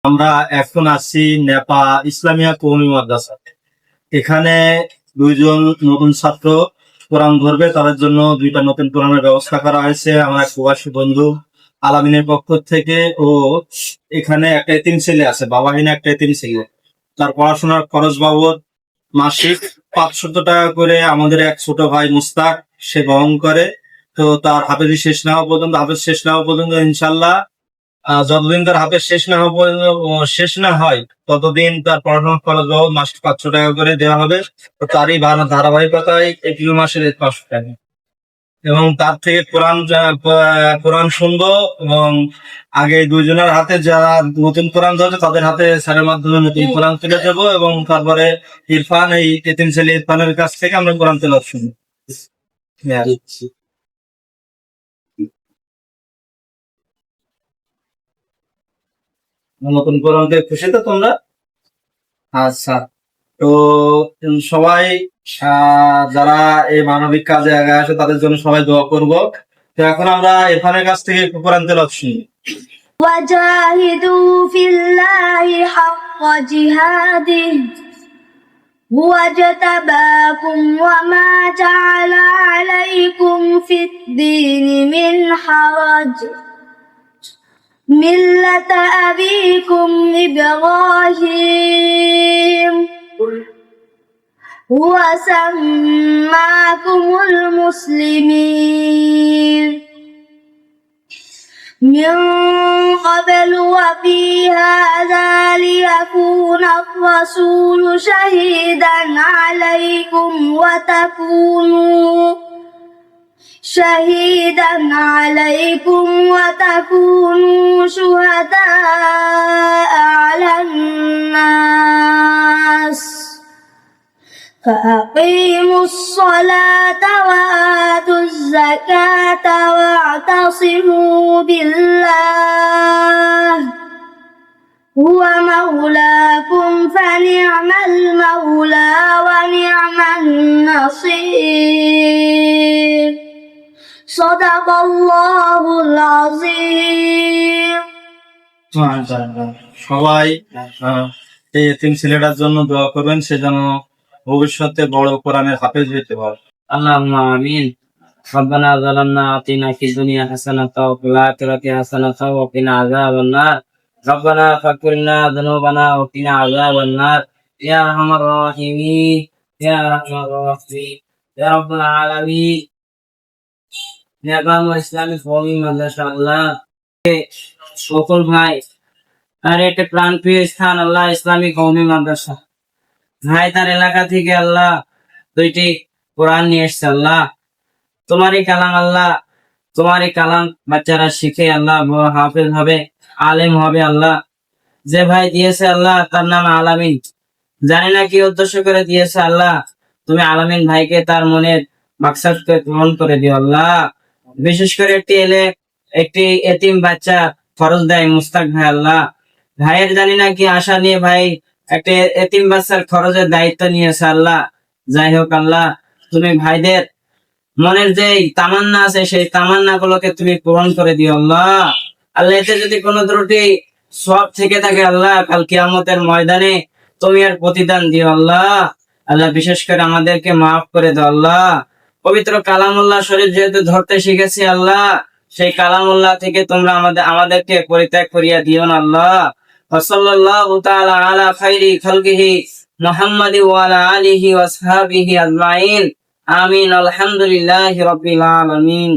আমরা এখন আছি নেপা ইসলামিয়া কওমি মাদ্রাসা। এখানে দুইজন নতুন ছাত্র কোরআন ধরবে, তাদের জন্য দুইটা নতুন কোরআনের ব্যবস্থা করা হয়েছে আমার এক প্রবাসী বন্ধু আলামিনের পক্ষ থেকে। ও এখানে একটা এতিম ছেলে আছে, বাবাহীন একটা এতিম ছেলে, তার পড়াশোনার খরচ বাবদ মাসিক 500 টাকা করে আমাদের এক ছোট ভাই মুস্তাক সে বহন করে। তো তার হাফেজ শেষ না হওয়া পর্যন্ত ইনশাল্লাহ যতদিন তার হাফেজ শেষ না হয় ততদিন তার পড়াশোনার খরচ বাবদ মাসিক 500 টাকা করে দেওয়া হবে। তো তারই ধারাবাহিকতায় এপ্রিল মাসের 500 টাকা, এবং তার থেকে কোরআন শুনবো। এবং আগে দুইজনের হাতে যারা নতুন কোরআন ধরছে তাদের হাতে স্যারের মাধ্যমে নতুন কোরআন তুলে দেবো, এবং তারপরে এই এতিম ছেলে ইরফানের কাছ থেকে আমরা কোরআন তেলাওয়াত শুনবো। নতুন কোরআনকে খুশি তো তোমরা? আচ্ছা, তো সবাই যারা এই মানবিক কাজে আগে আসে তাদের জন্য সবাই দোয়া করব। তো এখন আমরা ইরফানের কাছ থেকে কোরআন তেলাওয়াত শুনি। وجاهدوا في الله حق جهاده هو اجتباكم وما جعل عليكم في الدين من حرج ملة أبيكم إبراهيم هو سماكم المسلمين من قبل وفي هذا ليكون الرسول شهيدا عليكم وتكونوا شهداء على الناس فأقيموا الصلاة وآتوا الزكاة واعتصموا بالله هو مولاكم فنعم المولى ونعم النصير صدق الله العظيم। সবাই এই এতিম ছেলেটার জন্য দোয়া করবেন, সে যেন ভবিষ্যতে বড় কোরআনের হাফেজ হতে পারে। আল্লাহুম্মা আমিন। ربنا ظلمنا آتنا في الدنيا حسنة وفي الآخرة حسنة وقنا عذاب النار ربنا فاغفر لنا ذنوبنا وقنا عذاب النار يا أرحم الراحمين يا أرحم الراحمين يا رب العالمين يا قام ইসলামী কওমি মাদ্রাসা আল্লাহ সকল ভাই আর একটা প্রাণপ্রিয় স্থান আল্লাহ ইসলামী কওমি মাদ্রাসা। ভাই তার এলাকা থেকে আল্লাহ দুইটি কোরআন নিয়ে এসছে আল্লাহ, তোমারই কালাম আল্লাহ, তোমারই কালাম বাচ্চারা শিখে আল্লাহ বড় হাফেজ হবে, আলেম হবে আল্লাহ। যে ভাই দিয়েছে আল্লাহ তার নাম আলামিন, জানি না কি উদ্দেশ্য করে দিয়েছে আল্লাহ, তুমি আলামিন ভাইকে তার মনের মাকসাদকে পূরণ করে দিও আল্লাহ। বিশেষ করে একটি এতিম বাচ্চা খরচ দেয় মুস্তাক ভাই আল্লাহ, ভাইয়ের জানি না কি আশা নিয়ে ভাই একটা এতিম বাচ্চার খরচের দায়িত্ব নিয়েছে আল্লাহ। যাই হোক আল্লাহ, তুমি ভাইদের মনের যে তামান্না আছে সেই তামান্না গুলোকে তুমি পূরণ করে দিও আল্লাহ। আল্লাহ এতে যদি কোনো ত্রুটি সব থেকে থাকে আল্লাহ, কাল কিয়ামতের ময়দানে তুমি এর প্রতিদান দিও আল্লাহ। আল্লাহ বিশেষ করে আমাদেরকে মাফ করে দাও আল্লাহ। পবিত্র কালামুল্লাহ শরীফ যেহেতু ধরতে শিখেছি আল্লাহ, সেই কালামুল্লাহ থেকে তোমরা আমাদেরকে পরিত্যাগ করিয়া দিও না আল্লাহ। ওয়াসাল্লাল্লাহু তাআলা আলা খাইরি খালকিহি মুহাম্মাদি ওয়া আলা আলিহি ওয়া আসহাবিহি আজমাইন। আমিন। আলহামদুলিল্লাহি রাব্বিল আলামিন।